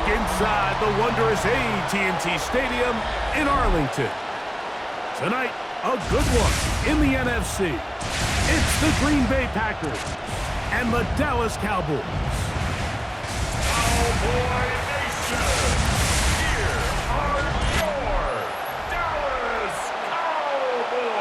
week inside the wondrous AT&T Stadium in Arlington. Tonight, a good one in the NFC. It's the Green Bay Packers and the Dallas Cowboys. Cowboy Nation, here are your Dallas Cowboys.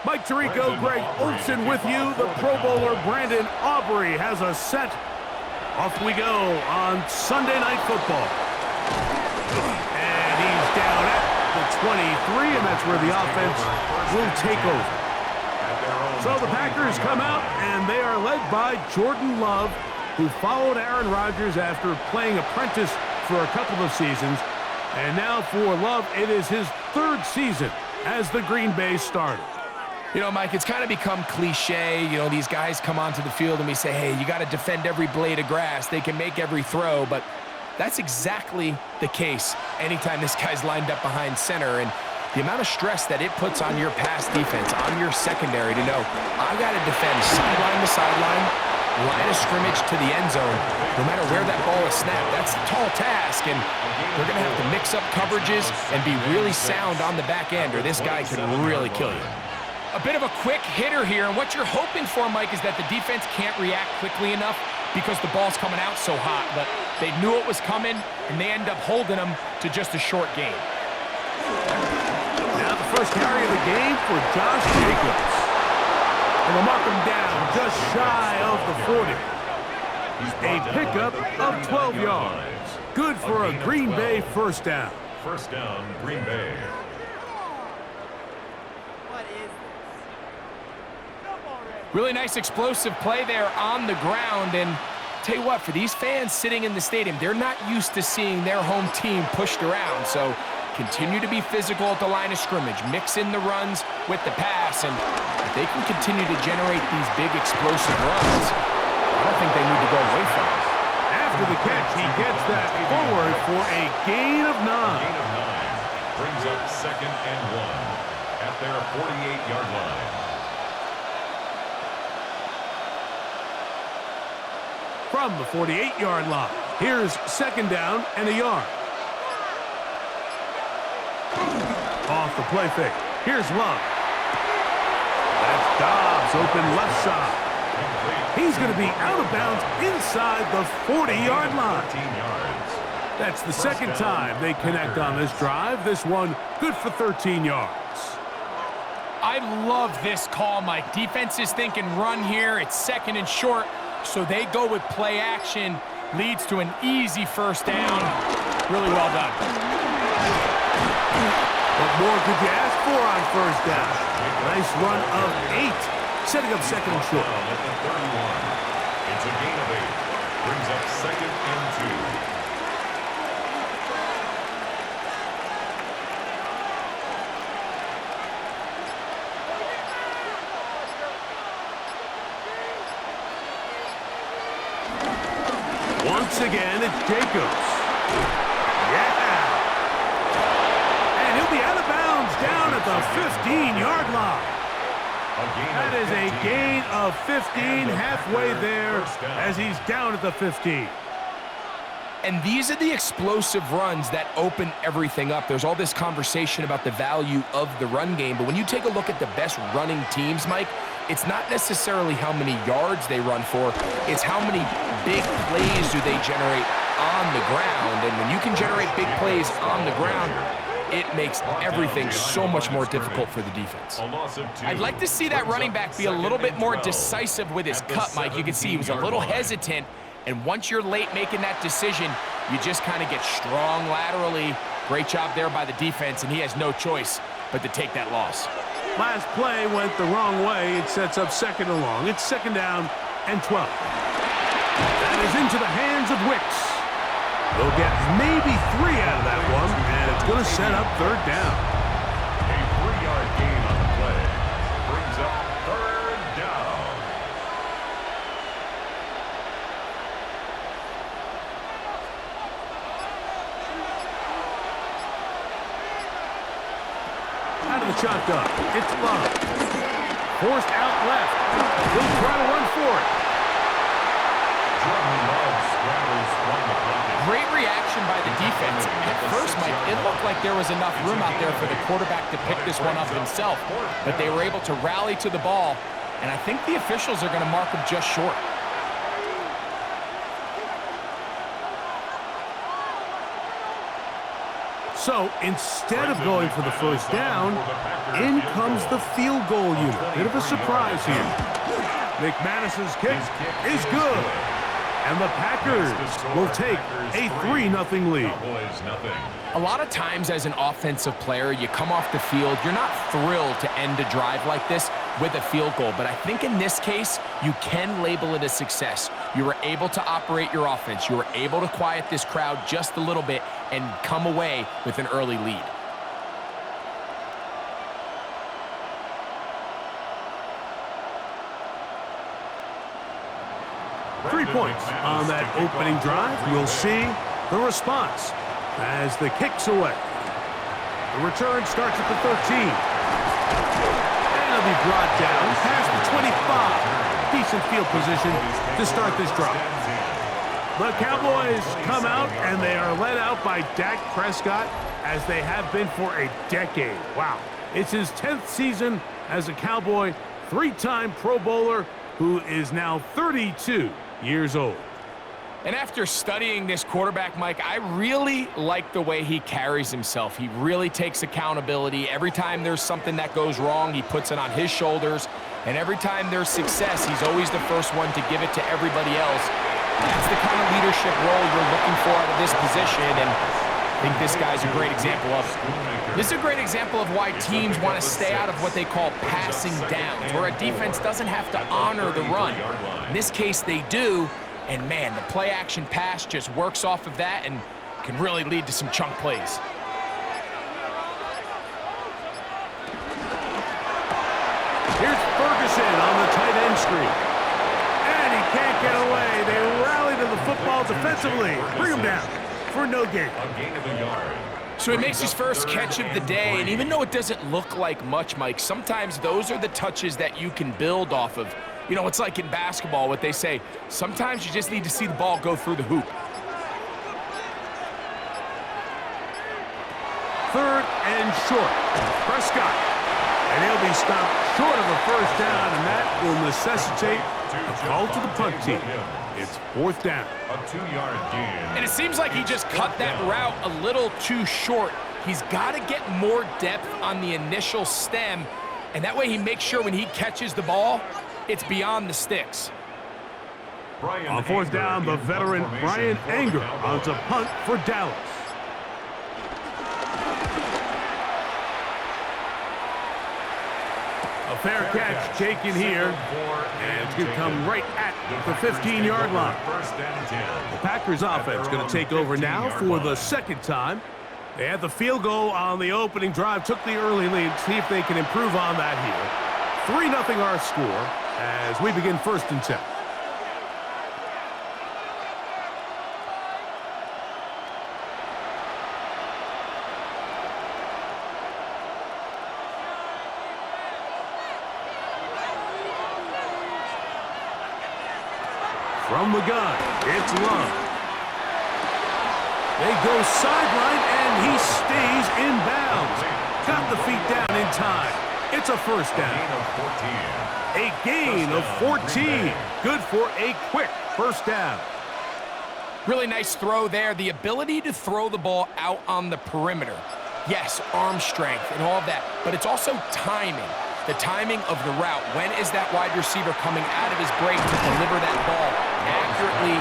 Mike Tirico, Greg Olson with you. The Pro Bowler Brandon Aubrey has us set. Off we go on Sunday Night Football. And he's down at the 23, and that's where the offense will take over. So the Packers come out, and they are led by Jordan Love, who followed Aaron Rodgers after playing apprentice for a couple of seasons. And now for Love, it is his third season as the Green Bay starter. You know, Mike, it's kind of become cliche. You know, these guys come onto the field and we say, hey, you got to defend every blade of grass. They can make every throw, but that's exactly the case anytime this guy's lined up behind center. And the amount of stress that it puts on your pass defense, on your secondary to know, I got to defend sideline to sideline, line of scrimmage to the end zone, no matter where that ball is snapped. That's a tall task, and they're going to have to mix up coverages and be really sound on the back end, or this guy could really kill you. A bit of a quick hitter here, and what you're hoping for, Mike, is that the defense can't react quickly enough because the ball's coming out so hot, but they knew it was coming, and they end up holding them to just a short gain. Now the first carry of the game for Josh Jacobs. And we'll mark him down just shy of the 40. A pickup of 12 yards. Good for a Green Bay first down. First down, Green Bay. Really nice explosive play there on the ground, and tell you what, for these fans sitting in the stadium, they're not used to seeing their home team pushed around, so continue to be physical at the line of scrimmage, mix in the runs with the pass, and if they can continue to generate these big explosive runs, I don't think they need to go away from it. After the catch, he gets that forward for a gain of 9. Gain of 9 brings up 2nd and 1 at their 48-yard line. From the 48-yard line, here's 2nd down and a yard. Off the play fake. Here's Love. That's Dobbs, open left side. He's going to be out of bounds inside the 40-yard line. 13 yards. That's the second time they connect on this drive. This one good for 13 yards. I love this call, Mike. Defense is thinking run here. It's 2nd and short. So they go with play action, leads to an easy first down. Really well done. What more could you ask for on first down? Nice run of 8, setting up 2nd and short. At the 31. It's a gain of 8. Brings up 2nd and 2. Once again, it's Jacobs. Yeah! And he'll be out of bounds down at the 15-yard line. That is a gain of 15, halfway there as he's down at the 15. And these are the explosive runs that open everything up. There's all this conversation about the value of the run game, but when you take a look at the best running teams, Mike, it's not necessarily how many yards they run for, it's how many big plays do they generate on the ground. And when you can generate big plays on the ground, it makes everything so much more difficult for the defense. I'd like to see that running back be a little bit more decisive with his cut, Mike. You can see he was a little hesitant, and once you're late making that decision, you just kind of get strong laterally. Great job there by the defense, and he has no choice but to take that loss. Last play went the wrong way. It sets up 2nd and long. It's 2nd down and 12. That is into the hands of Wicks. They'll get maybe 3 out of that one, and it's going to set up 3rd down. A 3-yard gain on the play. shot up. It's Love. Forced out left. He'll try to run for it. Great reaction by the defense. At first, Mike, it looked like there was enough room out there for the quarterback to pick this one up himself, but they were able to rally to the ball, and I think the officials are going to mark him just short. So instead of going for the first down, in comes the field goal unit. Bit of a surprise here. McManus's kick is good. And the Packers will take a 3-0 lead. A lot of times as an offensive player, you come off the field, you're not thrilled to end a drive like this with a field goal. But I think in this case, you can label it a success. You were able to operate your offense. You were able to quiet this crowd just a little bit and come away with an early lead. Three points on that opening drive. We'll see the response as the kick's away. The return starts at the 13. And it'll be brought down past the 25. Decent field position to start this drive. The Cowboys come out and they are led out by Dak Prescott as they have been for a decade. Wow. It's his 10th season as a Cowboy, 3-time Pro Bowler who is now 32 years old. And after studying this quarterback, Mike, I really like the way he carries himself. He really takes accountability. Every time there's something that goes wrong, he puts it on his shoulders. And every time there's success, he's always the first one to give it to everybody else. That's the kind of leadership role you're looking for out of this position, and I think this guy's a great example of it. This is a great example of why teams want to stay out of what they call passing downs, where a defense doesn't have to honor the run. In this case, they do, and man, the play-action pass just works off of that and can really lead to some chunk plays. Here's Ferguson on the tight end screen. And he can't get away. They rally to the football defensively. Bring him down for no gain. A gain of a yard. So he makes his first catch of the day, and even though it doesn't look like much, Mike, sometimes those are the touches that you can build off of. You know, it's like in basketball, what they say, sometimes you just need to see the ball go through the hoop. Third and short. Prescott. And he'll be stopped short of a first down, and that will necessitate a call to the punt team. It's fourth down. A 2-yard gain. And it seems like he just cut that route a little too short. He's got to get more depth on the initial stem, and that way he makes sure when he catches the ball, it's beyond the sticks. On fourth down, the veteran Brian Anger on to punt for Dallas. A fair catch taken here, and it's going to come right at the 15-yard line. The Packers offense going to take over now for the second time. They had the field goal on the opening drive, took the early lead. See if they can improve on that here. 3-0 our score as we begin first and 10. From the gun, it's Love. They go sideline, and he stays in bounds. Got the feet down in time. It's a first down. A gain of 14. Good for a quick first down. Really nice throw there. The ability to throw the ball out on the perimeter. Yes, arm strength and all of that, but it's also timing. The timing of the route. When is that wide receiver coming out of his break to deliver that ball accurately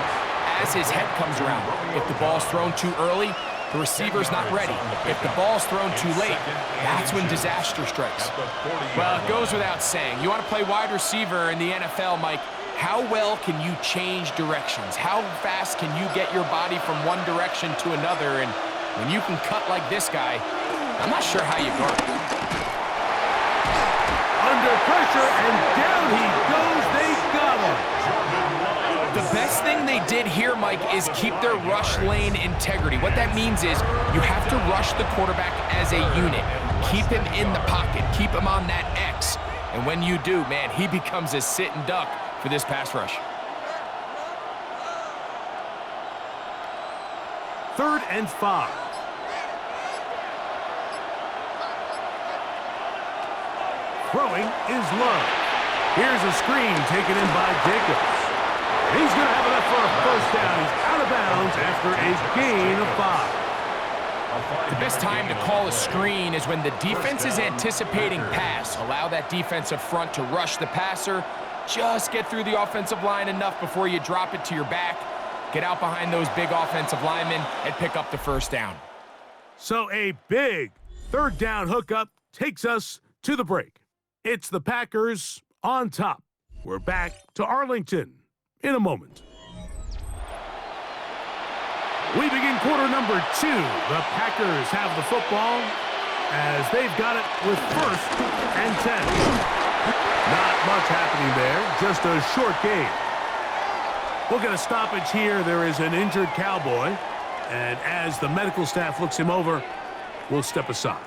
as his head comes around? If the ball's thrown too early, the receiver's not ready. If the ball's thrown too late, that's when disaster strikes. Well, it goes without saying. You want to play wide receiver in the NFL, Mike, how well can you change directions? How fast can you get your body from one direction to another? And when you can cut like this guy, I'm not sure how you guard it. Under pressure, and down he goes. They got him. The best thing they did here, Mike, is keep their rush lane integrity. What that means is you have to rush the quarterback as a unit. Keep him in the pocket. Keep him on that X. And when you do, man, he becomes a sit and duck for this pass rush. 3rd and 5. Throwing is Love. Here's a screen taken in by Jacobs. He's going to have enough for a first down. He's out of bounds after a gain of 5. The best time to call a screen is when the defense is anticipating pass. Allow that defensive front to rush the passer. Just get through the offensive line enough before you drop it to your back. Get out behind those big offensive linemen and pick up the first down. So a big 3rd down hookup takes us to the break. It's the Packers on top. We're back to Arlington in a moment. We begin quarter number 2. The Packers have the football as they've got it with 1st and 10. Not much happening there, just a short game. We'll get a stoppage here. There is an injured Cowboy, and as the medical staff looks him over, we'll step aside.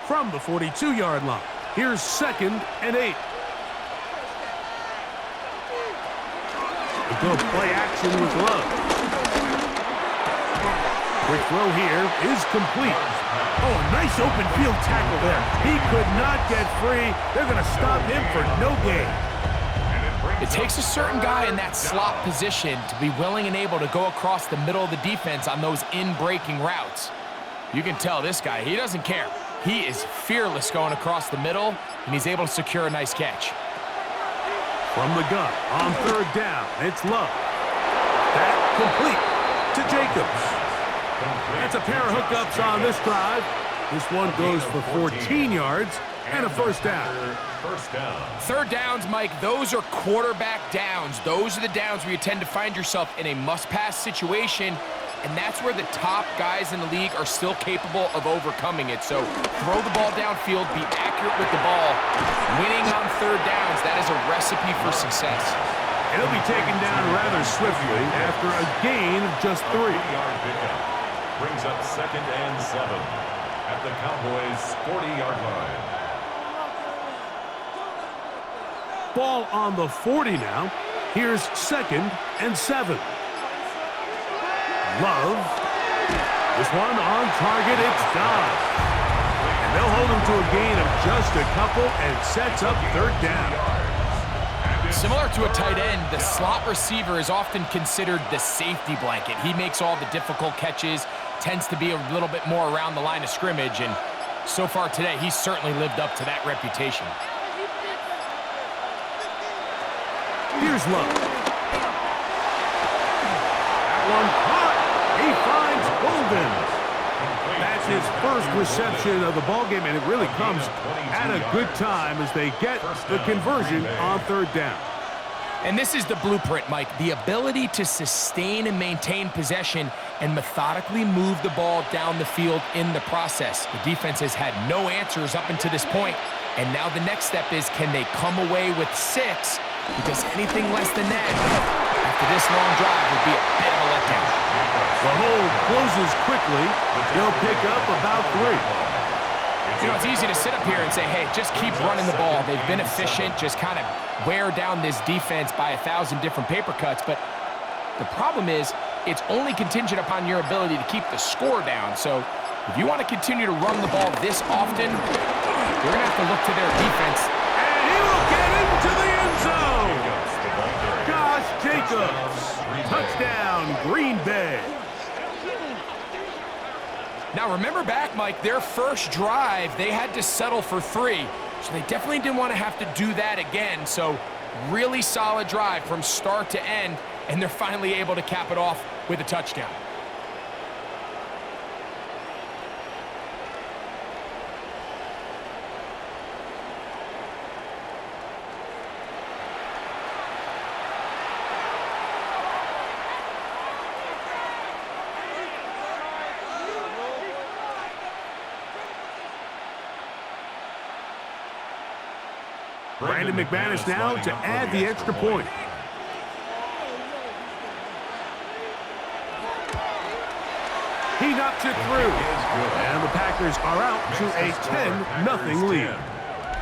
From the 42-yard line, here's 2nd and 8. A good play action with Love. Quick throw here is complete. Oh, a nice open field tackle there. He could not get free. They're going to stop him for no gain. It takes a certain guy in that slot position to be willing and able to go across the middle of the defense on those in-breaking routes. You can tell this guy, he doesn't care. He is fearless going across the middle, and he's able to secure a nice catch. From the gun, on 3rd down, it's Love. That complete to Jacobs. That's a pair of hookups on this drive. This one goes for 14 yards and a first down. 3rd downs, Mike, those are quarterback downs. Those are the downs where you tend to find yourself in a must-pass situation, and that's where the top guys in the league are still capable of overcoming it. So throw the ball downfield, be accurate with the ball. Winning on 3rd downs, that is a recipe for success. It'll be taken down rather swiftly after a gain of just 3. Brings up 2nd and 7 at the Cowboys' 40-yard line. Ball on the 40 now. Here's 2nd and 7. Love. This one on target, it's dodged. And they'll hold him to a gain of just a couple and sets up 3rd down. Similar to a tight end, the slot receiver is often considered the safety blanket. He makes all the difficult catches, tends to be a little bit more around the line of scrimmage, and so far today, he's certainly lived up to that reputation. Here's Love. That one caught. He finds Golden. That's his first reception of the ballgame, and it really comes at a good time as they get the conversion on 3rd down. And this is the blueprint, Mike. The ability to sustain and maintain possession and methodically move the ball down the field in the process. The defense has had no answers up until this point, and now the next step is, can they come away with 6? Because anything less than that, after this long drive, would be a bit of a letdown. The hole closes quickly. They'll pick up about 3. You know, it's easy to sit up here and say, hey, just keep running the ball. They've been efficient, just kind of wear down this defense by 1,000 different paper cuts. But the problem is, it's only contingent upon your ability to keep the score down. So if you want to continue to run the ball this often, you're going to have to look to their defense. And he will get into the end zone. Josh Jacobs. Touchdown, Green Bay. Now, remember back, Mike, their first drive, they had to settle for 3. So they definitely didn't want to have to do that again. So really solid drive from start to end, and they're finally able to cap it off with a touchdown. Brandon McManus now to add the extra point. He knocks it through. And the Packers are out to a 10-0 lead.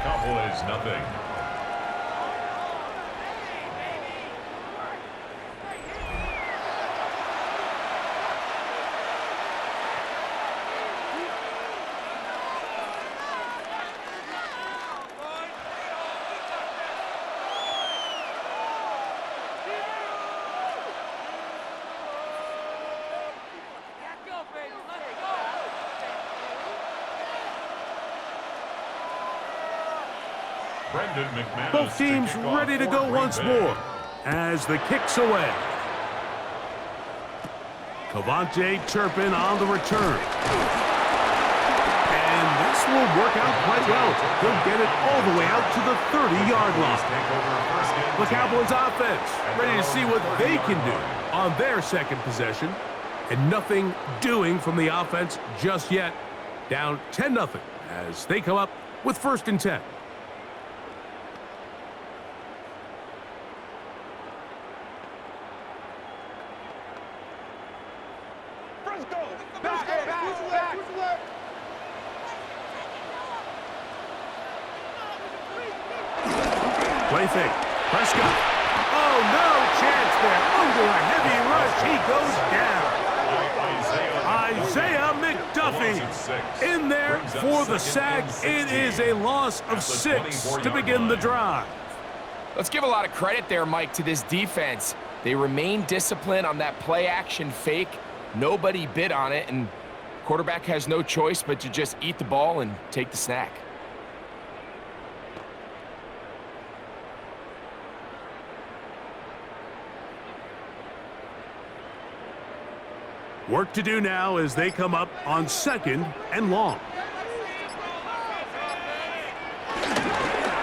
Cowboys nothing. Both teams ready to go once more as the kick's away. Cavante Turpin on the return. And this will work out quite well. He'll get it all the way out to the 30-yard line. The Cowboys offense ready to see what they can do on their second possession. And nothing doing from the offense just yet. Down 10-0 as they come up with 1st and 10. Play fake. Prescott. Oh, no chance there. Under a heavy rush, he goes down. Isaiah McDuffie in there for the sack. It is a loss of 6 to begin the drive. Let's give a lot of credit there, Mike, to this defense. They remain disciplined on that play-action fake. Nobody bid on it, and quarterback has no choice but to just eat the ball and take the snack. Work to do now as they come up on 2nd and long.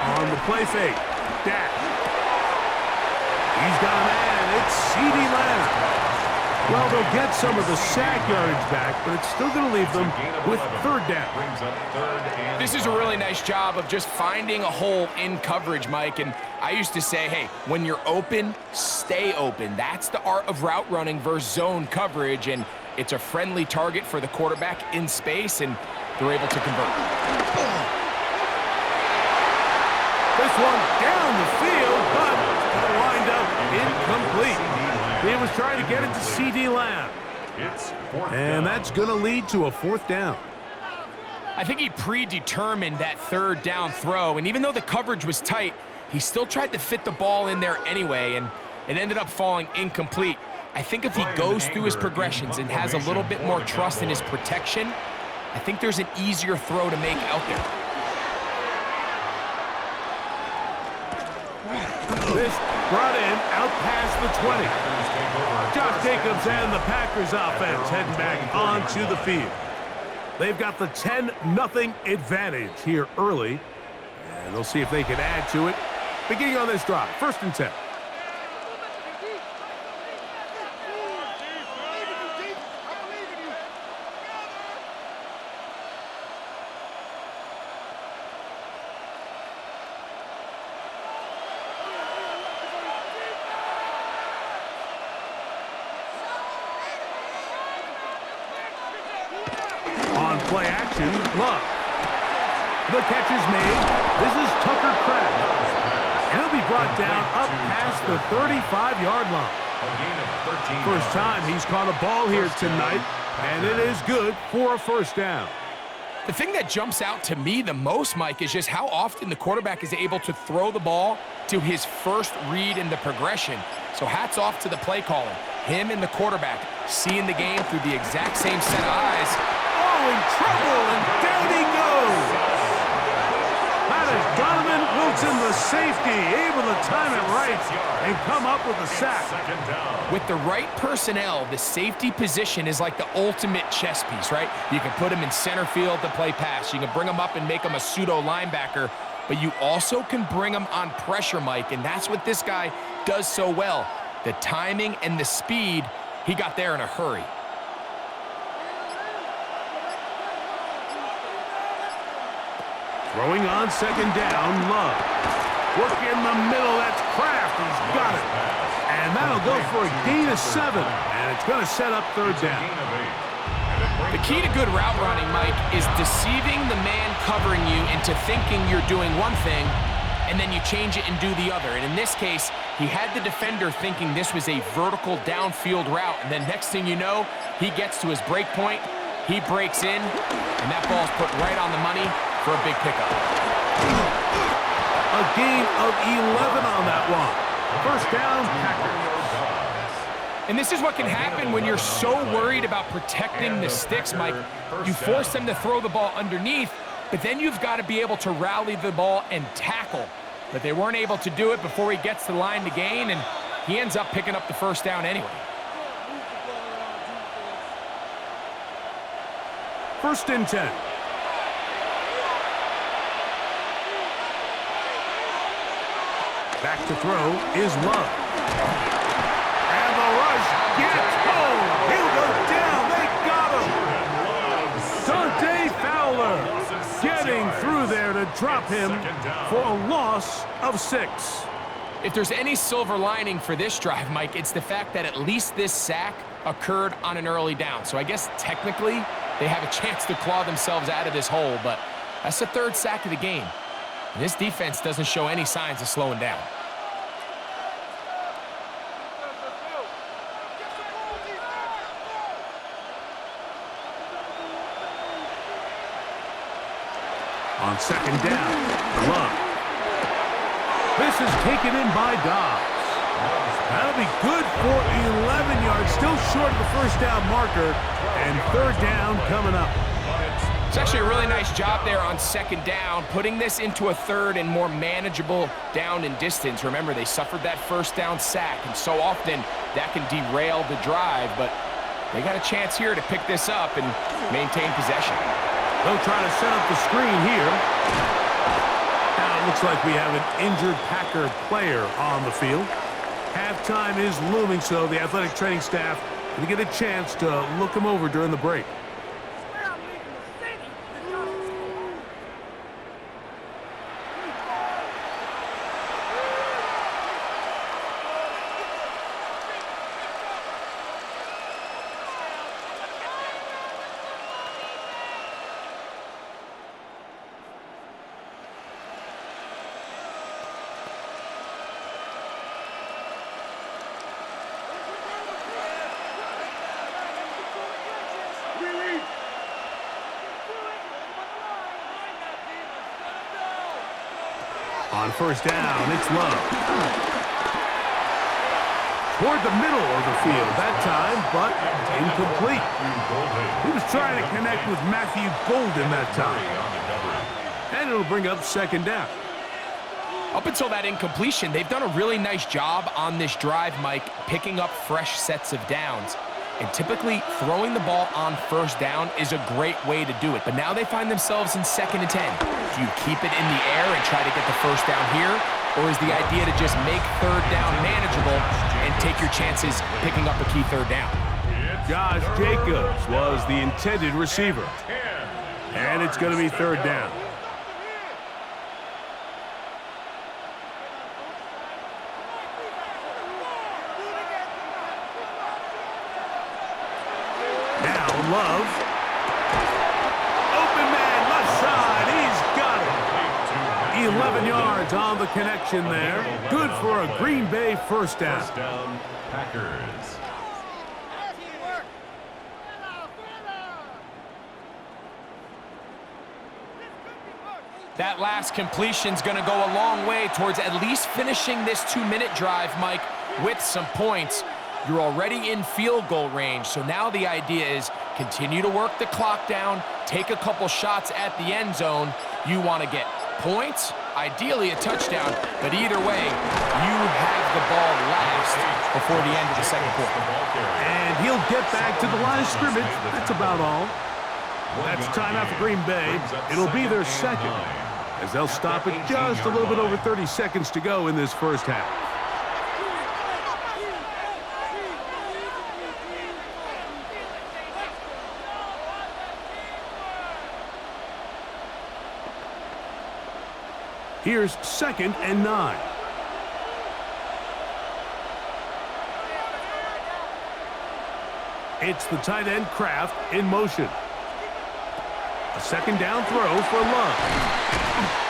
On the play fake, Dak. He's got a man. It's CeeDee Lamb. Well, they'll get some of the sack yardage back, but it's still going to leave them with 3rd down. This is a really nice job of just finding a hole in coverage, Mike. And I used to say, hey, when you're open, stay open. That's the art of route running versus zone coverage, and it's a friendly target for the quarterback in space, and they're able to convert. This one down the field, but it'll wind up incomplete. He was trying to get it to CeeDee Lamb. And that's going to lead to a 4th down. I think he predetermined that 3rd down throw, and even though the coverage was tight, he still tried to fit the ball in there anyway, and it ended up falling incomplete. I think if he goes through his progressions and has a little bit more trust in his protection, I think there's an easier throw to make out there. This brought in out past the 20. Josh Jacobs and the Packers offense heading back onto the field. They've got the 10-0 advantage here early, and they'll see if they can add to it. Beginning on this drive, 1st and 10. Play action, Love. The catch is made. This is Tucker Kraft. He'll be brought down up past the 35-yard line. First time he's caught a ball here tonight, and it is good for a 1st down. The thing that jumps out to me the most, Mike, is just how often the quarterback is able to throw the ball to his first read in the progression. So hats off to the play caller. Him and the quarterback seeing the game through the exact same set of eyes. In trouble, and down he goes. That is Donovan Wilson, the safety, able to time it right and come up with a sack. With the right personnel, the safety position is like the ultimate chess piece, right? You can put him in center field to play pass. You can bring him up and make him a pseudo linebacker, but you also can bring him on pressure, Mike, and that's what this guy does so well. The timing and the speed, he got there in a hurry. Throwing on 2nd down, Love. Work in the middle. That's Kraft. He's got it. And that'll go for a gain of 7. And it's going to set up third down. The key to good route running, Mike, is deceiving the man covering you into thinking you're doing one thing, and then you change it and do the other. And in this case, he had the defender thinking this was a vertical downfield route, and then next thing you know, he gets to his break point, he breaks in, and that ball's put right on the money for a big pickup. A gain of 11 on that one. First down, Packers. And this is what can happen when you're so worried about protecting the sticks, Mike. You force them to throw the ball underneath, but then you've got to be able to rally the ball and tackle. But they weren't able to do it before he gets to the line to gain, and he ends up picking up the first down anyway. First and 10. Back to throw is Love. And the rush gets home. He'll go down. They got him. Dante Fowler getting through there to drop him for a loss of 6. If there's any silver lining for this drive, Mike, it's the fact that at least this sack occurred on an early down. So I guess technically they have a chance to claw themselves out of this hole, but that's the 3rd sack of the game. And this defense doesn't show any signs of slowing down. On second down, Love. This is taken in by Dobbs. That'll be good for 11 yards, still short of the first down marker, and third down coming up. It's actually a really nice job there on second down, putting this into a third and more manageable down and distance. Remember, they suffered that first down sack, and so often that can derail the drive, but they got a chance here to pick this up and maintain possession. They'll try to set up the screen here. Now it looks like we have an injured Packer player on the field. Halftime is looming, so the athletic training staff will get a chance to look him over during the break. On first down, it's Love. Toward the middle of the field that time, but incomplete. He was trying to connect with Matthew Golden that time. And it'll bring up second down. Up until that incompletion, they've done a really nice job on this drive, Mike, picking up fresh sets of downs. And typically, throwing the ball on first down is a great way to do it. But now they find themselves in second and 10. Do you keep it in the air and try to get the first down here? Or is the idea to just make third down manageable and take your chances picking up a key third down? Josh Jacobs was the intended receiver. And it's going to be third down. Love. Open man, left side. He's got it. 11 yards on the connection there. Good for a Green Bay first down. First down, Packers. That last completion's going to go a long way towards at least finishing this 2-minute drive, Mike, with some points. You're already in field goal range, so now the idea is continue to work the clock down, take a couple shots at the end zone. You want to get points, ideally a touchdown, but either way, you have the ball last before the end of the second quarter. And he'll get back to the line of scrimmage. That's about all. That's timeout for Green Bay. It'll be their second, as they'll stop it just a little bit over 30 seconds to go in this first half. Here's 2nd and 9. It's the tight end Kraft in motion. A 2nd down throw for Love.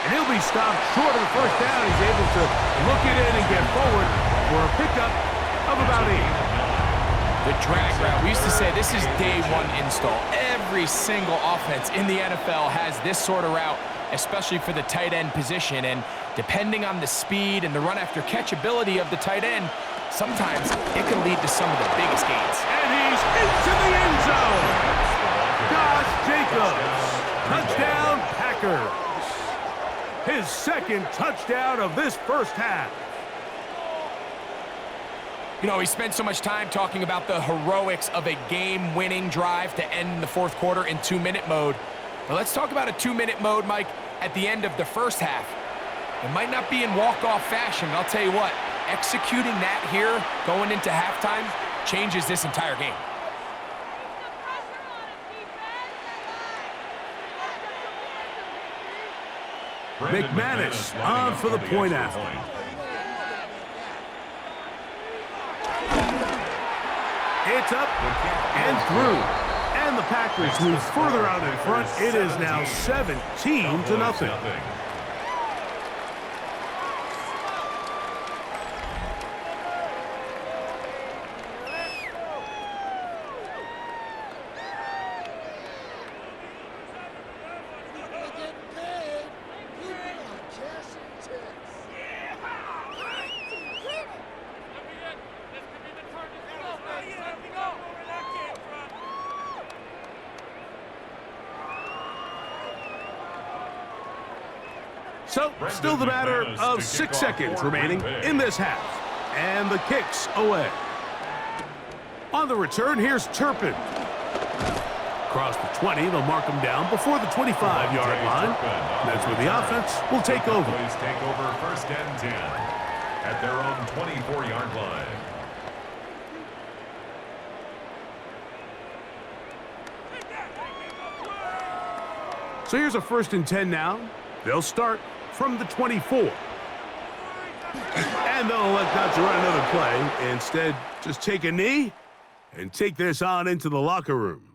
And he'll be stopped short of the 1st down. He's able to look it in and get forward for a pickup of about 8. The drag route. We used to say this is day one install. Every single offense in the NFL has this sort of route, especially for the tight end position. And depending on the speed and the run after catch ability of the tight end, sometimes it can lead to some of the biggest gains. And he's into the end zone. Josh Jacobs. Touchdown, Packers. His 2nd touchdown of this 1st half. You know, we spent so much time talking about the heroics of a game-winning drive to end the 4th quarter in 2-minute mode. But let's talk about a 2-minute mode, Mike, at the end of the 1st half. It might not be in walk-off fashion, but I'll tell you what, executing that here going into halftime changes this entire game. McManus on for the point after. It's up and through. And the Packers move further out in front. It is now 17-0. So, still the matter of 6 seconds remaining in this half. And the kick's away. On the return, here's Turpin. Across the 20, they'll mark him down before the 25-yard line. And that's where the offense will take over. Cowboys take over 1st and 10 at their own 24-yard line. So here's a 1st and 10 now. They'll start from the 24. And they'll elect not to run another play. Instead, just take a knee and take this on into the locker room.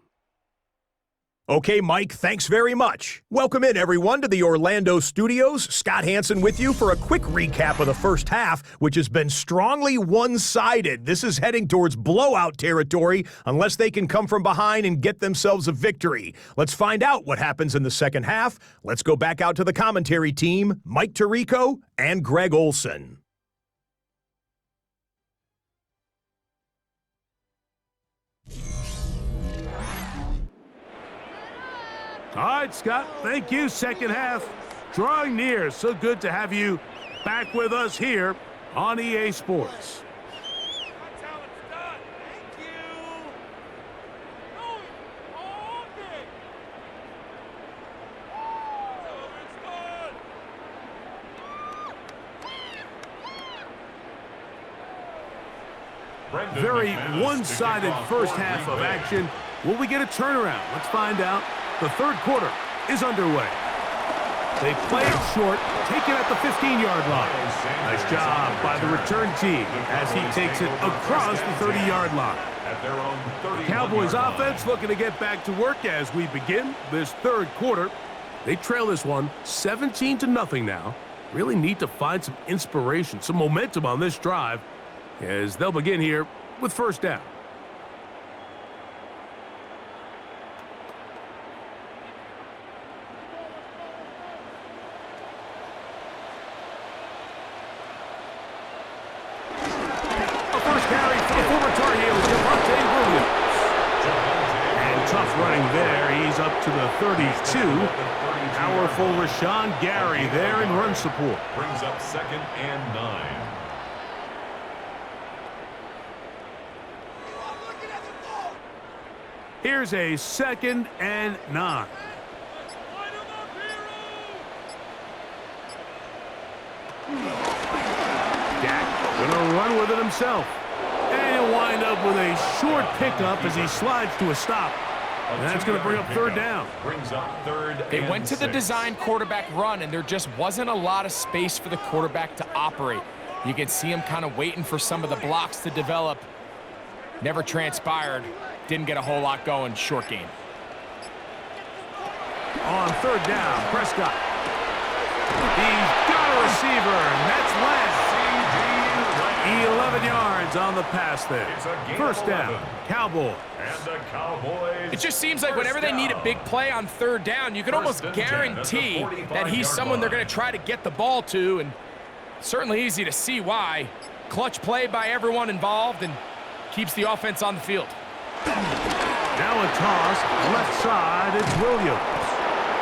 Okay, Mike, thanks very much. Welcome in, everyone, to the Orlando studios. Scott Hansen with you for a quick recap of the 1st half, which has been strongly one-sided. This is heading towards blowout territory unless they can come from behind and get themselves a victory. Let's find out what happens in the 2nd half. Let's go back out to the commentary team, Mike Tirico and Greg Olson. All right, Scott, thank you. 2nd half drawing near. So good to have you back with us here on EA Sports. Very one-sided 1st half of action. Will we get a turnaround? Let's find out. The 3rd quarter is underway. They play it short, take it at the 15-yard line. Nice job by the return team as he takes it across the 30-yard line. The Cowboys offense looking to get back to work as we begin this 3rd quarter. They trail this one 17-0 now. Really need to find some inspiration, some momentum on this drive as they'll begin here with 1st down. Up to the 32. Powerful Rashawn Gary there in run support. Brings up 2nd and 9. Here's a 2nd and 9. Dak gonna run with it himself. And he'll wind up with a short pickup as he slides to a stop And that's going to bring up third down. Brings up third. They went to the design quarterback run, and there just wasn't a lot of space for the quarterback to operate. You can see him kind of waiting for some of the blocks to develop. Never transpired. Didn't get a whole lot going. Short game. On third down, Prescott. He's got a receiver, and that's Lamb. 11 yards on the pass there. First down, Cowboys. And the Cowboys. It just seems like whenever they need a big play on third down, you can almost guarantee that he's someone they're going to try to get the ball to, and certainly easy to see why. Clutch play by everyone involved and keeps the offense on the field. Now a toss, left side, it's Williams.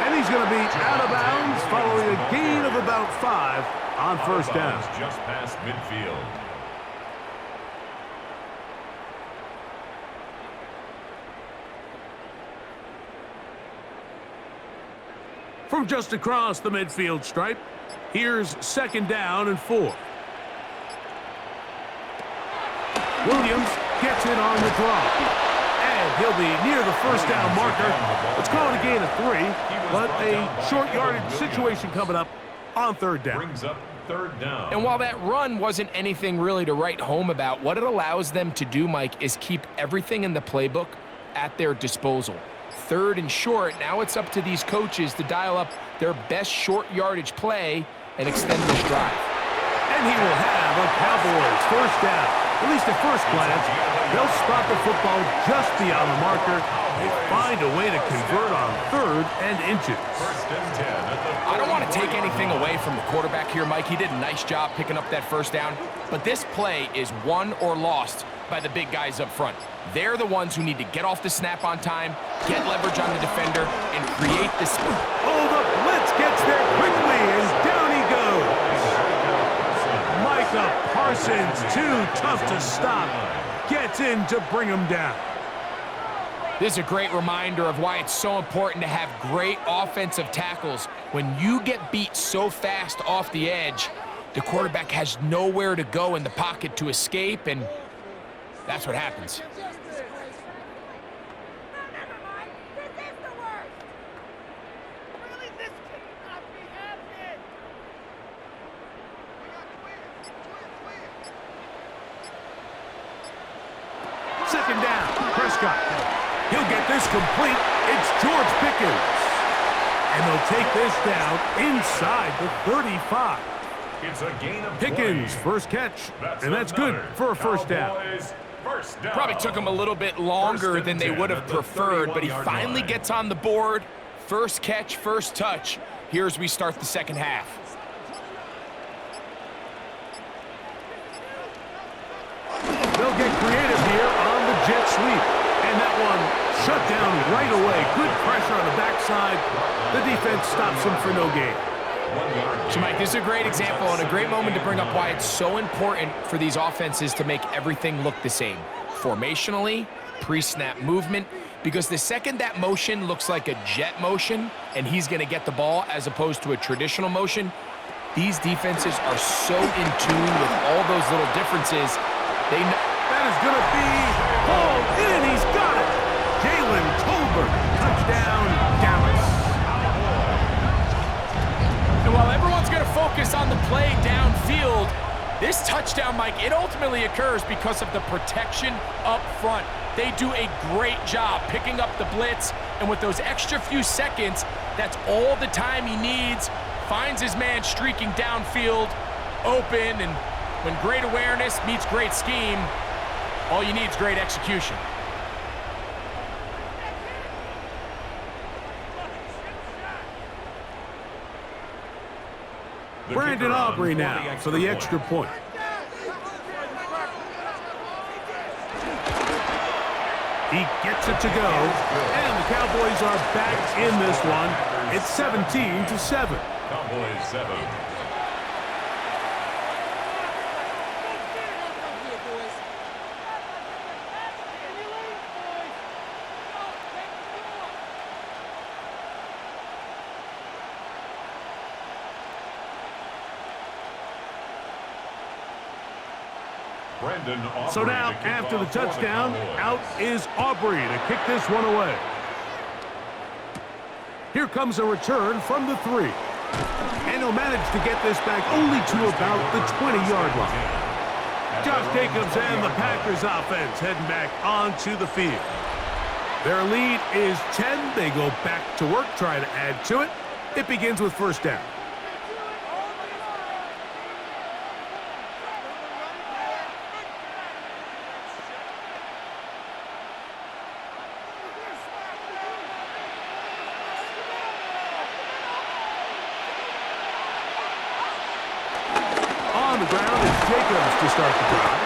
And he's going to be out of bounds following a gain of about 5 on first down. Just past midfield. From just across the midfield stripe, here's second down and 4. Williams gets it on the draw. And he'll be near the first down marker. Let's call it a gain of 3, but a short yardage situation coming up on third down. Brings up third down. And while that run wasn't anything really to write home about, what it allows them to do, Mike, is keep everything in the playbook at their disposal. Third and short, now it's up to these coaches to dial up their best short yardage play and extend this drive. And he will have a Cowboys first down. At least at first glance, they'll spot the football just beyond the marker. They find a way to convert on third and inches. First and 10 at the I don't want to take anything away from the quarterback here, Mike. He did a nice job picking up that first down. But this play is won or lost by the big guys up front. They're the ones who need to get off the snap on time, get leverage on the defender, and create the speed. Oh, the blitz gets there quickly, and down he goes. Micah Parsons, too tough to stop, gets in to bring him down. This is a great reminder of why it's so important to have great offensive tackles. When you get beat so fast off the edge, the quarterback has nowhere to go in the pocket to escape, and that's what happens. Second down, Prescott. He'll get this complete. It's George Pickens. And they'll take this down inside the 35. It's a gain of Pickens, 20. first catch, and that's good for a first down. First down. Probably took him a little bit longer than they would have preferred, but he finally gets on the board. First catch, first touch. Here as we start the second half. They'll get creative here on the jet sweep. And that one shut down right away. Good pressure on the backside. The defense stops him for no gain. So, Mike, this is a great example and a great moment to bring up why it's so important for these offenses to make everything look the same. Formationally, pre-snap movement, because the second that motion looks like a jet motion and he's going to get the ball as opposed to a traditional motion, these defenses are so in tune with all those little differences. They know that is going to be hauled in. He's got it. Jalen Tolbert, touchdown, Dallas. And while everyone's going to focus on the play downfield, this touchdown, Mike, it ultimately occurs because of the protection up front. They do a great job picking up the blitz, and with those extra few seconds, that's all the time he needs. Finds his man streaking downfield, open, and when great awareness meets great scheme, all you need is great execution. Brandon Aubrey now for the extra point. He gets it to go, and the Cowboys are back in this one. It's 17-7. Cowboys 7. So now, after the touchdown, out is Aubrey to kick this one away. Here comes a return from the 3. And he'll manage to get this back only to about the 20-yard line. Josh Jacobs and the Packers offense heading back onto the field. Their lead is 10. They go back to work, try to add to it. It begins with first down. On the ground is Jacobs to start the drive.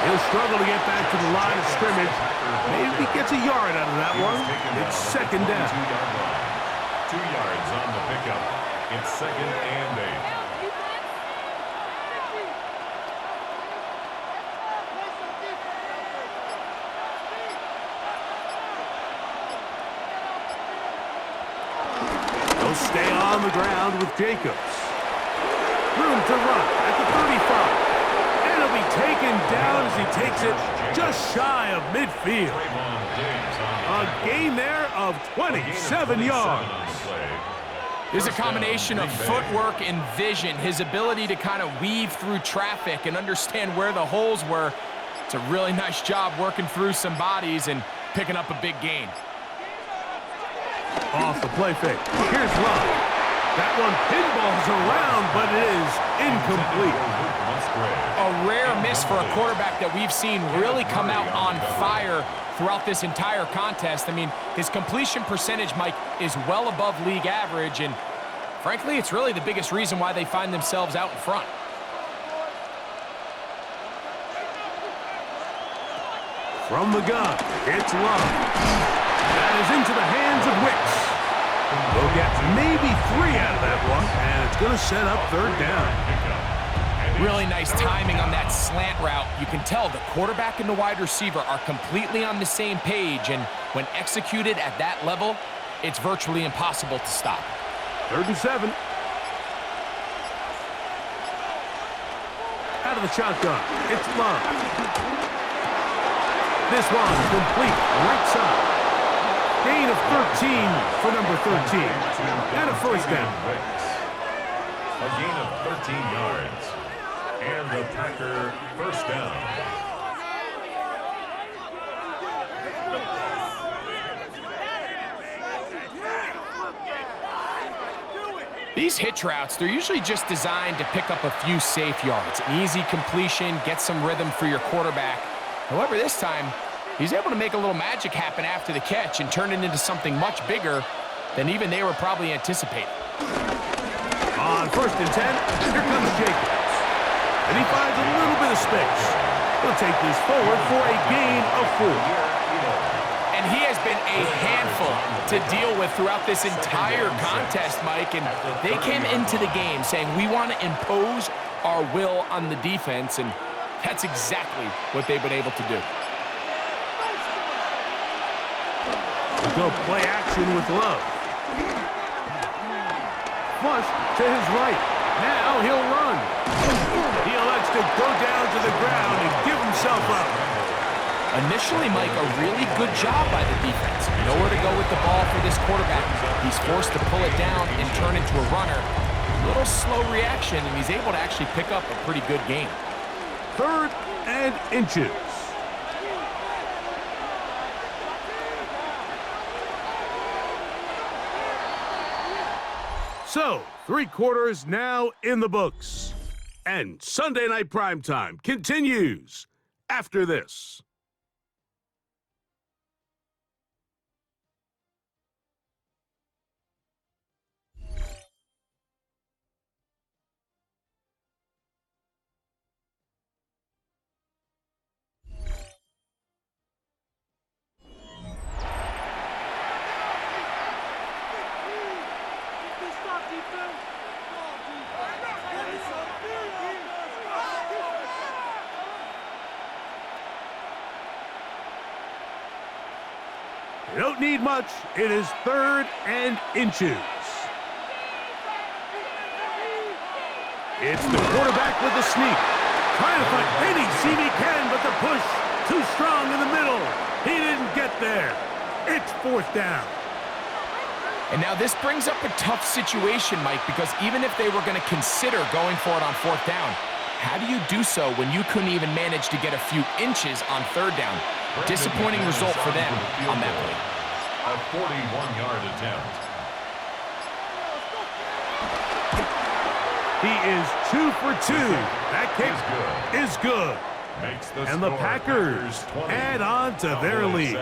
He'll struggle to get back to the line of scrimmage. Maybe gets a yard out of that one. It's second down. 2 yards on the pickup. It's second and 8. He'll stay on the ground with Jacobs. Room to run at the 35. And he'll be taken down as he takes it just shy of midfield. A gain there of 27 yards. There's a combination of footwork and vision, his ability to kind of weave through traffic and understand where the holes were. It's a really nice job working through some bodies and picking up a big gain. Off the play fake. Here's Love. That one pinballs around, but it is incomplete. A rare miss for a quarterback that we've seen really come out on fire throughout this entire contest. I mean, his completion percentage, Mike, is well above league average, and frankly, it's really the biggest reason why they find themselves out in front. From the gun, it's Love. That is into the hands of Wicks. They'll get maybe 3 out of that one, and it's going to set up third down. Really nice timing on that slant route. You can tell the quarterback and the wide receiver are completely on the same page, and when executed at that level, it's virtually impossible to stop. 3rd and 7. Out of the shotgun, it's Love. This one complete, right side. Gain of 13 for number 13. And a first down. A gain of 13 yards. And the Packer first down. These hitch routes, they're usually just designed to pick up a few safe yards. An easy completion, get some rhythm for your quarterback. However, this time, he's able to make a little magic happen after the catch and turn it into something much bigger than even they were probably anticipating. On 1st and 10, here comes Jacobs. And he finds a little bit of space. He'll take this forward for a gain of 4. And he has been a handful to deal with throughout this entire contest, Mike. And they came into the game saying, we want to impose our will on the defense. And that's exactly what they've been able to do. Go play action with Love. Flush to his right. Now he'll run. He elects to go down to the ground and give himself up. Initially, Mike, a really good job by the defense. Nowhere to go with the ball for this quarterback. He's forced to pull it down and turn into a runner. A little slow reaction, and he's able to actually pick up a pretty good game. 3rd and inches. So, 3 quarters now in the books. And Sunday Night Primetime continues after this. You don't need much. It is 3rd and inches. It's the quarterback with the sneak. Trying to find any seam he can, but the push too strong in the middle. He didn't get there. It's 4th down. And now this brings up a tough situation, Mike, because even if they were going to consider going for it on 4th down, how do you do so when you couldn't even manage to get a few inches on 3rd down? Disappointing result for them on that play. A 41-yard attempt. He is 2 for 2. That kick is good. And the Packers add on to their lead.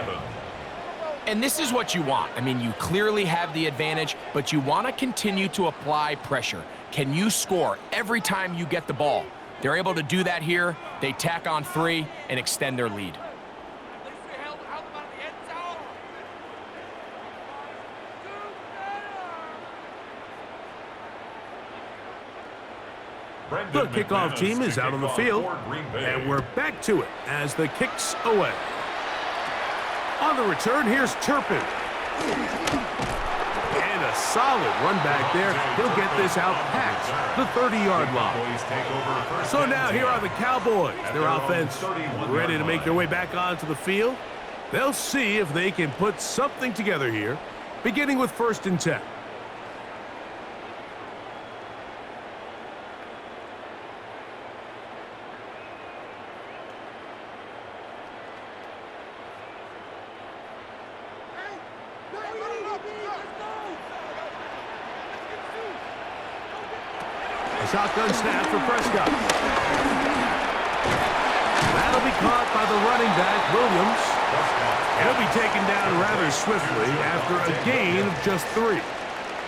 And this is what you want. I mean, you clearly have the advantage, but you want to continue to apply pressure. Can you score every time you get the ball? They're able to do that here. They tack on 3 and extend their lead. The kickoff team is out on the field, and we're back to it as the kick's away. On the return, here's Turpin. And a solid run back there. He'll get this out past the 30-yard line. So now here are the Cowboys. Their offense ready to make their way back onto the field. They'll see if they can put something together here, beginning with 1st and 10. Shotgun snap for Prescott. That'll be caught by the running back, Williams. He'll be taken down rather swiftly after a gain of just 3.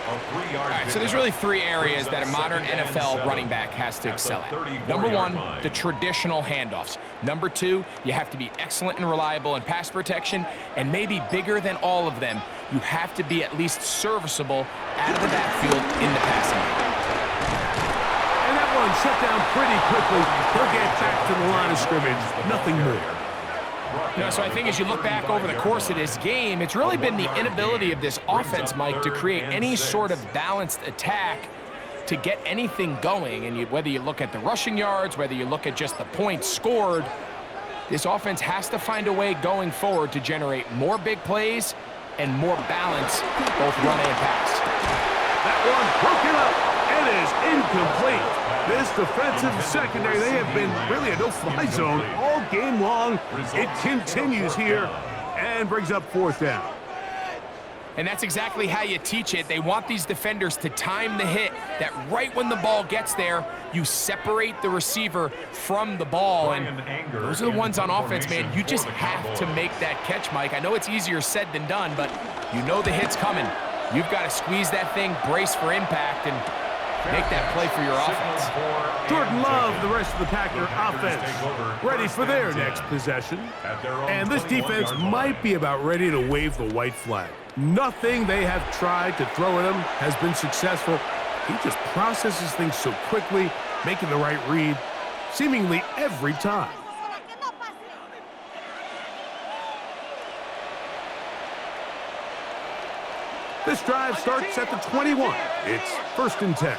All right, so there's really 3 areas that a modern NFL running back has to excel at. Number 1, the traditional handoffs. Number 2, you have to be excellent and reliable in pass protection. And maybe bigger than all of them, you have to be at least serviceable out of the backfield in the passing game. Shut down pretty quickly. He'll get back to the line of scrimmage. Nothing more. You know, so I think as you look back over the course of this game, it's really been the inability of this offense, Mike, to create any sort of balanced attack to get anything going. And whether you look at the rushing yards, whether you look at just the points scored, this offense has to find a way going forward to generate more big plays and more balance, both run and pass. That one broken up. It is incomplete. This defensive secondary, they have been really a no-fly zone all game long. It continues here and brings up 4th down. And that's exactly how you teach it. They want these defenders to time the hit, that right when the ball gets there, you separate the receiver from the ball. And those are the ones on offense, man. You just have to make that catch, Mike. I know it's easier said than done, but you know the hit's coming. You've got to squeeze that thing, brace for impact, and make that play for your offense. Jordan Love, the rest of the Packer offense, ready for their next possession. And this defense might be about ready to wave the white flag. Nothing they have tried to throw at him has been successful. He just processes things so quickly, making the right read seemingly every time. This drive starts at the 21. It's 1st and 10.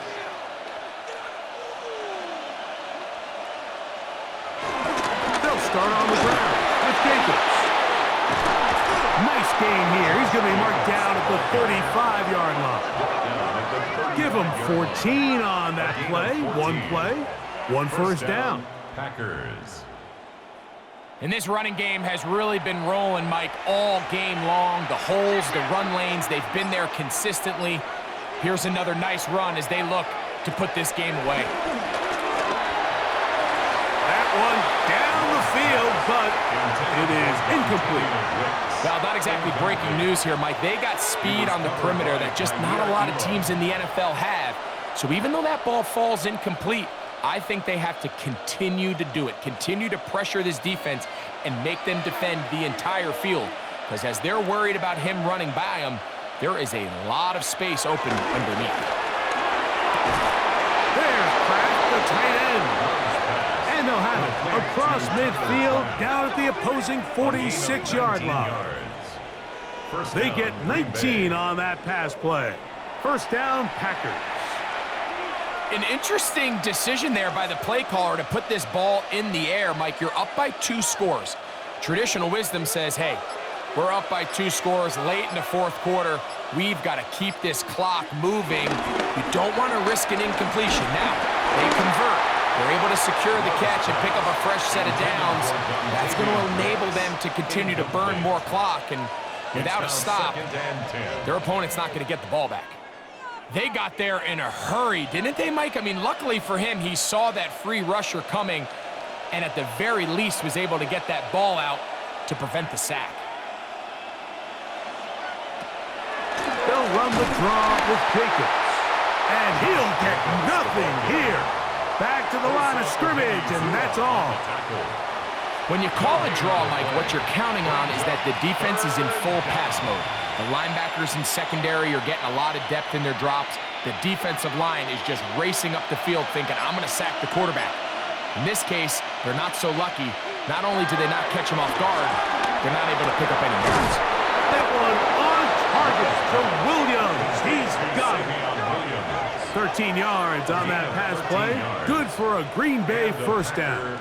They'll start on the ground with Jacobs. Nice gain here. He's going to be marked down at the 35-yard line. Give him 14 on that play. One first down. Packers. And this running game has really been rolling, Mike, all game long. The holes, the run lanes, they've been there consistently. Here's another nice run as they look to put this game away. That one down the field, but it is incomplete. Well, not exactly breaking news here, Mike. They got speed on the perimeter that just not a lot of teams in the NFL have. So even though that ball falls incomplete, I think they have to continue to do it, continue to pressure this defense and make them defend the entire field. Because as they're worried about him running by them, there is a lot of space open underneath. There's Kraft, the tight end. And they'll have it across midfield down at the opposing 46-yard line. They get 19 on that pass play. First down, Packers. An interesting decision there by the play caller to put this ball in the air. Mike, you're up by 2 scores. Traditional wisdom says, hey, we're up by 2 scores late in the 4th quarter. We've got to keep this clock moving. You don't want to risk an incompletion. Now, they convert. They're able to secure the catch and pick up a fresh set of downs. That's going to enable them to continue to burn more clock, and without a stop, their opponent's not going to get the ball back. They got there in a hurry, didn't they, Mike? I mean, luckily for him, he saw that free rusher coming, and at the very least was able to get that ball out to prevent the sack. They'll run the draw with Jacobs. And he'll get nothing here. Back to the line of scrimmage, and that's all. When you call a draw, Mike, what you're counting on is that the defense is in full pass mode. The linebackers in secondary are getting a lot of depth in their drops. The defensive line is just racing up the field thinking, I'm going to sack the quarterback. In this case, they're not so lucky. Not only do they not catch him off guard, they're not able to pick up any yards. That one on target to Williams. He's got it. 13 yards on that pass play. Good for a Green Bay first down.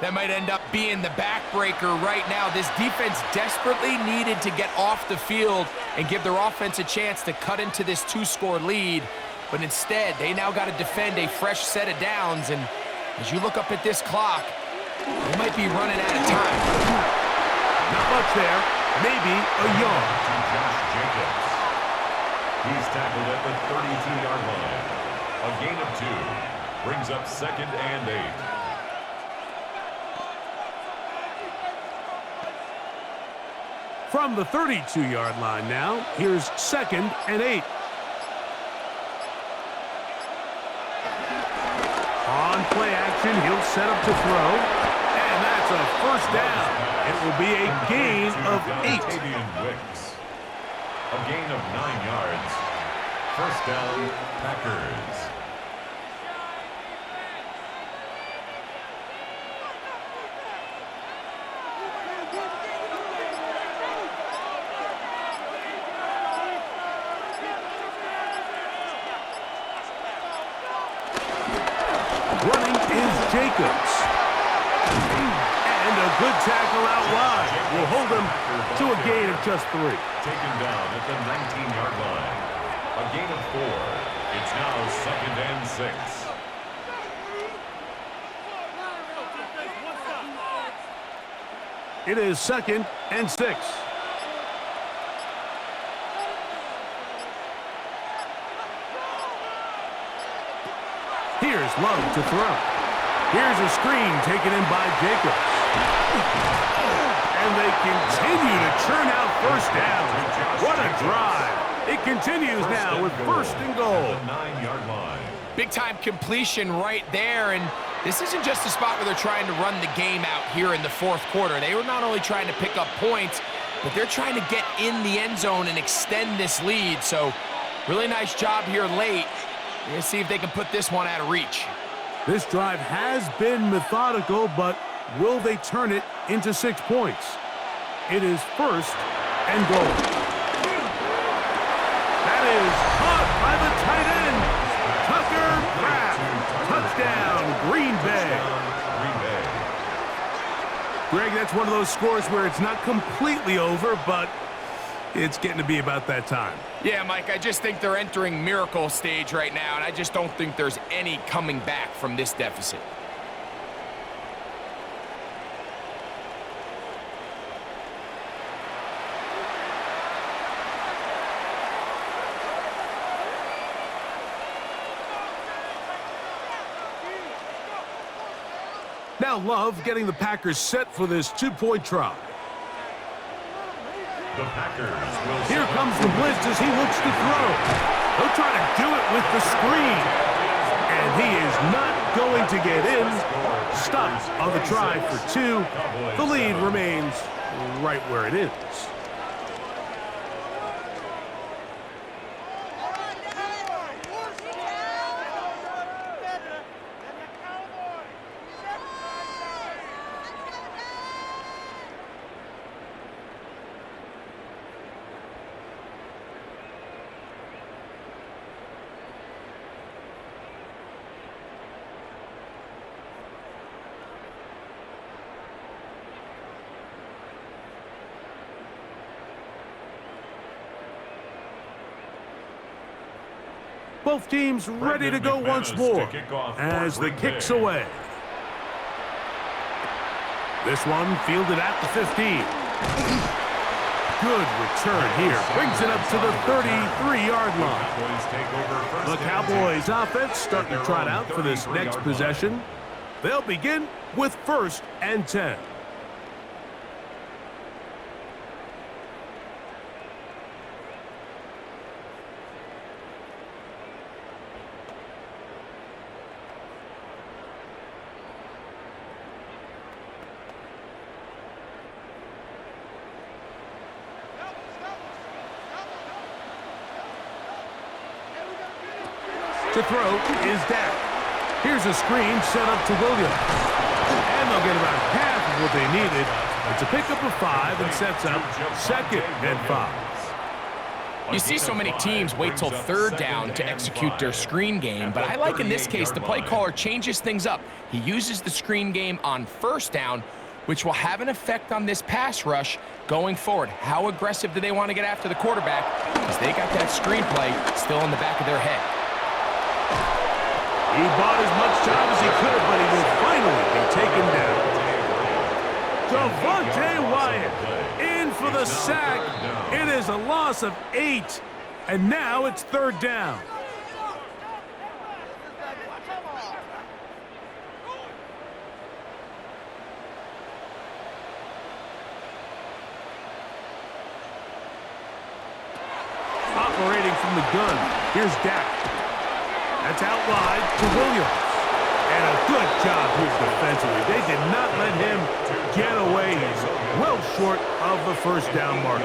That might end up being the backbreaker right now. This defense desperately needed to get off the field and give their offense a chance to cut into this 2-score lead. But instead, they now got to defend a fresh set of downs. And as you look up at this clock, they might be running out of time. Not much there. Maybe a yard. He's tackled at the 32-yard line. A gain of 2 brings up 2nd and 8. From the 32-yard line now, here's 2nd and 8. On play action, he'll set up to throw. And that's a first down. It will be a gain of 8. A gain of 9 yards. First down, Packers. Running is Jacobs. And a good tackle out wide will hold him to a gain of just 3. Taken down at the 19-yard line. A gain of 4. It's now 2nd and 6. It is 2nd and 6. Here's Love to throw. Here's a screen taken in by Jacobs. And they continue to churn out first down. What a drive. It continues now with 1st and goal. 9-yard line. Big-time completion right there, and this isn't just a spot where they're trying to run the game out here in the 4th quarter. They were not only trying to pick up points, but they're trying to get in the end zone and extend this lead. So really nice job here late. Let's see if they can put this one out of reach. This drive has been methodical, but will they turn it into 6 points? It is 1st and goal. That is caught by the tight end, Tucker Kraft. Touchdown, Green Bay. Greg, that's one of those scores where it's not completely over, but it's getting to be about that time. Yeah, Mike, I just think they're entering miracle stage right now, and I just don't think there's any coming back from this deficit. Now Love getting the Packers set for this 2-point try. The Packers will Here comes the blitz as he looks to throw. He'll try to do it with the screen. And he is not going to get in. Stopped on the try for 2. The lead remains right where it is. Both teams ready to go once more as the kick's away. This one fielded at the 15. Good return here. Brings it up to the 33-yard line. The Cowboys offense starting to trot out for this next possession. They'll begin with 1st and 10. To throw is Dak. Here's a screen set up to Williams. And they'll get about half of what they needed. It's a pickup of 5 and sets up 2nd and 5. You see so many teams wait till 3rd down to execute their screen game, but I like in this case the play caller changes things up. He uses the screen game on 1st down, which will have an effect on this pass rush going forward. How aggressive do they want to get after the quarterback? Because they got that screenplay still in the back of their head. He bought as much time as he could, but he will finally be taken down. Devontae Wyatt in for the sack. It is a loss of 8, and now it's 3rd down. Operating from the gun, here's Dak. That's out wide to Williams. And a good job here defensively. They did not let him get away. He's well short of the 1st down marker.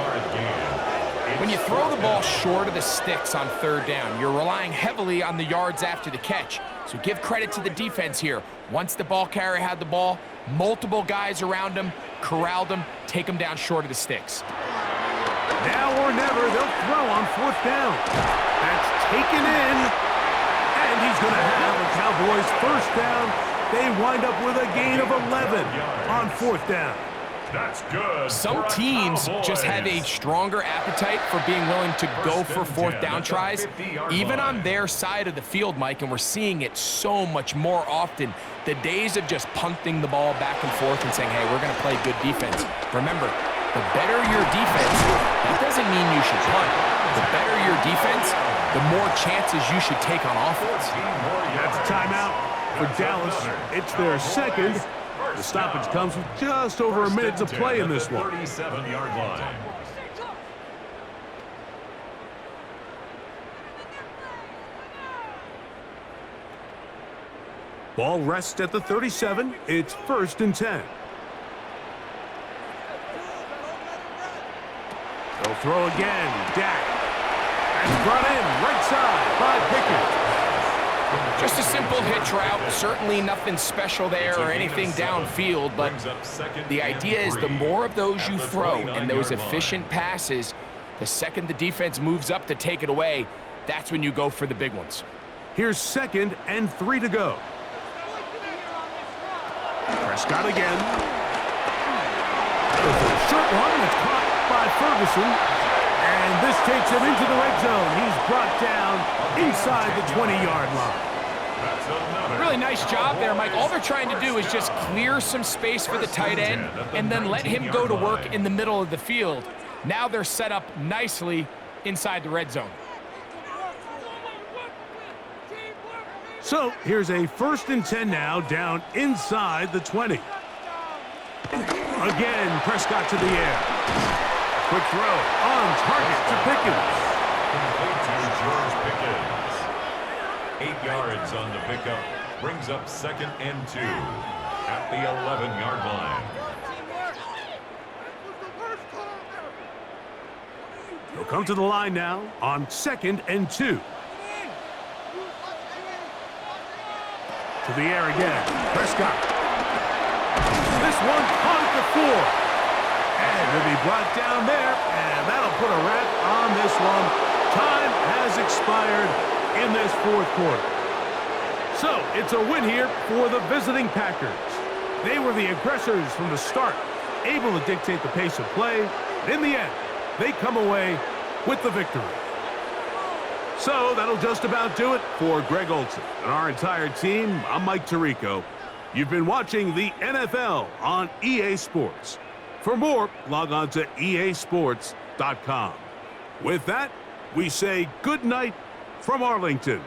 When you throw the ball short of the sticks on 3rd down, you're relying heavily on the yards after the catch. So give credit to the defense here. Once the ball carrier had the ball, multiple guys around him, corralled him, take him down short of the sticks. Now or never, they'll throw on 4th down. That's taken in. And he's going to have the Cowboys 1st down. They wind up with a gain of 11 on 4th down. That's good. Some teams just have a stronger appetite for being willing to go for 4th down tries, even on their side of the field, Mike, and we're seeing it so much more often. The days of just punting the ball back and forth and saying, hey, we're going to play good defense. Remember, the better your defense, that doesn't mean you should punt. The better your defense, the more chances you should take on offense. That's a timeout for Dallas. It's their 2nd. The stoppage comes with just over a minute to play in this one. 37-yard line. Ball rests at the 37. It's 1st and 10. They'll throw again. Dak. That's brought in right side by Pickett. Just a simple hitch route. Certainly nothing special there or anything downfield, but the idea is the more of those you throw and those efficient passes, the second the defense moves up to take it away, that's when you go for the big ones. Here's 2nd and 3 to go. Prescott again. Goes for a short one that's caught by Ferguson. And this takes him into the red zone. He's brought down inside the 20-yard line. Really nice job there, Mike. All they're trying to do is just clear some space for the tight end and then let him go to work in the middle of the field. Now they're set up nicely inside the red zone. So here's a 1st and 10 now down inside the 20. Again, Prescott to the air. Quick throw on target to Pickens. Complete to George Pickens. 8 yards on the pickup. Brings up 2nd and 2 at the 11-yard line. He'll come to the line now on 2nd and 2. To the air again. Prescott. This one caught at the 4. And he'll be brought down there, and that'll put a wrap on this one. Time has expired in this 4th quarter. So it's a win here for the visiting Packers. They were the aggressors from the start, able to dictate the pace of play. And in the end, they come away with the victory. So that'll just about do it for Greg Olson and our entire team. I'm Mike Tirico. You've been watching the NFL on EA Sports. For more, log on to easports.com. With that, we say good night from Arlington.